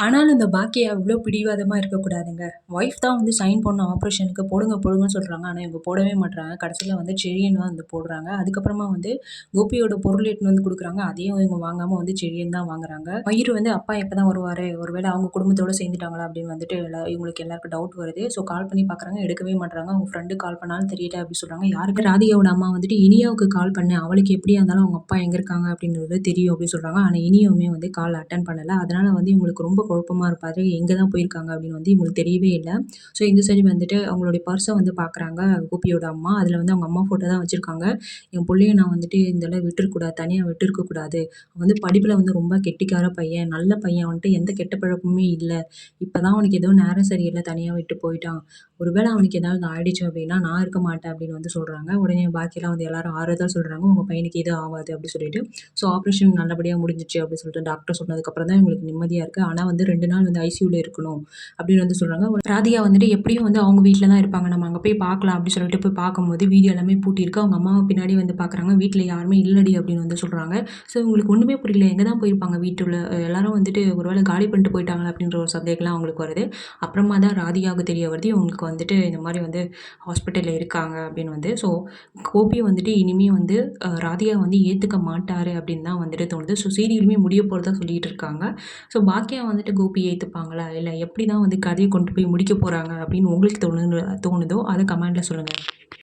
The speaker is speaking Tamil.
ஆனாலும் இந்த பாக்கியா இவ்ளோ பிடிவாதமா இருக்கக்கூடாதுங்க. ஒய்ஃப் தான் வந்து சைன் பண்ணணும் ஆப்ரேஷனுக்கு போடுங்க போடுங்கன்னு சொல்றாங்க. ஆனா இவங்க போடவே மாட்றாங்க. கடைசில வந்து செழியன் தான் வந்து போடுறாங்க. அதுக்கப்புறமா வந்து கோபியோட பொருள் எடுத்துன்னு வந்து குடுக்குறாங்க. அதையும் இவங்க வாங்காம வந்து செழியன் தான் வாங்குறாங்க. மயிரு வந்து அப்பா எப்பதான் வருவாரு? ஒருவேளை அவங்க குடும்பத்தோட சேர்ந்துட்டாங்களா? அப்படின்னு வந்துட்டு இவங்களுக்கு எல்லாருக்கும் டவுட் வருது. ஸோ கால் பண்ணி பார்க்குறாங்க. எடுக்கவே மாட்றாங்க. அவங்க ஃப்ரெண்டுக்கு கால் பண்ணாலும் தெரியல அப்படின்னு சொல்றாங்க. யாருக்கு ராதிகாவோட அம்மா வந்துட்டு இனியாவுக்கு கால் பண்ணேன். அவளுக்கு எப்படியா இருந்தாலும் அவங்க அப்பா எங்க இருக்காங்க அப்படின்றது தெரியும் அப்படின்னு சொல்றாங்க. ஆனா இனியுமே வந்து கால் அட்டெண்ட் பண்ணல. அதனால வந்து இவங்களுக்கு ரொம்ப குழப்பமா இருப்பாரு. எங்க தான் போயிருக்காங்க அப்படின்னு வந்து இவங்களுக்கு தெரியவே இல்ல. ஸோ இந்த சைடு வந்துட்டு அவங்களுடைய பர்ஸ வந்து பார்க்குறாங்க கோபியோட அம்மா. அதுல வந்து அவங்க அம்மா ஃபோட்டோ தான் வச்சிருக்காங்க. என் புள்ளைய நான் வந்துட்டு இந்த தடவ விட்டுறக்கூடாது. தனியா விட்டுருக்க கூடாது. அவன் வந்து படிப்புல வந்து ரொம்ப கெட்டிக்கார பையன். நல்ல பையன். அவன்ட்ட எந்த கெட்ட பழக்கமுமே இல்ல. இப்பதான் அவனுக்கு ஏதோ நேரம் சரியில்ல தனியா விட்டு போயிட்டான். ஒருவேளை அவனுக்கு ஏதாவது ஆயிடுச்சு அப்படின்னா, நான் இருக்க மாட்டேன் அப்படின்னு வந்து சொல்றாங்க. உடனே பாக்கிலாம் வந்து எல்லாரும் ஆறுதல் சொல்றாங்க. உங்க பையனுக்கு எதுவும் ஆவாது அப்படி சொல்லிட்டு. ஸோ ஆப்ரேஷன் நல்லபடியா முடிஞ்சுச்சு அப்படின்னு சொல்லிட்டு டாக்டர் சொன்னதுக்கப்புறம் தான் இவங்களுக்கு நிம்மதியா இருக்கு. ஆனா வந்து 2 நாள் வந்து ஐசியூல இருக்கணும் அப்படின்னு வந்து சொல்றாங்க. ராதிகா வந்துட்டு எப்படியும் வந்து அவங்க வீட்ல தான் இருப்பாங்க. நம்ம அங்க போய் பார்க்கலாம் அப்படின்னு சொல்லிட்டு போய் பார்க்கும்போது வீடு எல்லாமே பூட்டியிருக்கு. அவங்க அம்மாவ பின்னாடி வந்து பார்க்குறாங்க. வீட்ல யாருமே இல்லடி அப்படின்னு வந்து சொல்றாங்க. ஸோ இவங்களுக்கு ஒண்ணுமே புரியல. எங்க தான் போயிருப்பாங்க வீட்டுள்ள எல்லாரும் வந்துட்டு ஒரு வேளை காலி பண்ணிட்டு போயிட்டாங்களா அப்படின்ற ஒரு சந்தேகம்லாம் அவங்களுக்கு வருது. அப்புறமா தான் ராதிகாவுக்கு தெரிய வருது. இவங்களுக்கு வந்துட்டு இந்த மாரி வந்து ஹாஸ்பிட்டல்ல இருக்காங்க அப்படின்னு வந்து. ஸோ கோபி வந்துட்டு இனிமே வந்து ராதிகா வந்து ஏத்துக்க மாட்டாரு அப்படின்னு தான் வந்துட்டு தோணுது. ஸோ சீரியலுமே முடிய போறதா சொல்லிட்டு இருக்காங்க. ஸோ பாக்கியா வந்துட்டு கோபி ஏத்துப்பாங்களா? இல்ல எப்படி தான் வந்து கதைய கொண்டு போய் முடிக்க போறாங்க அப்படின்னு உங்களுக்கு தோணுதோ அத கமெண்ட்ல சொல்லுங்க.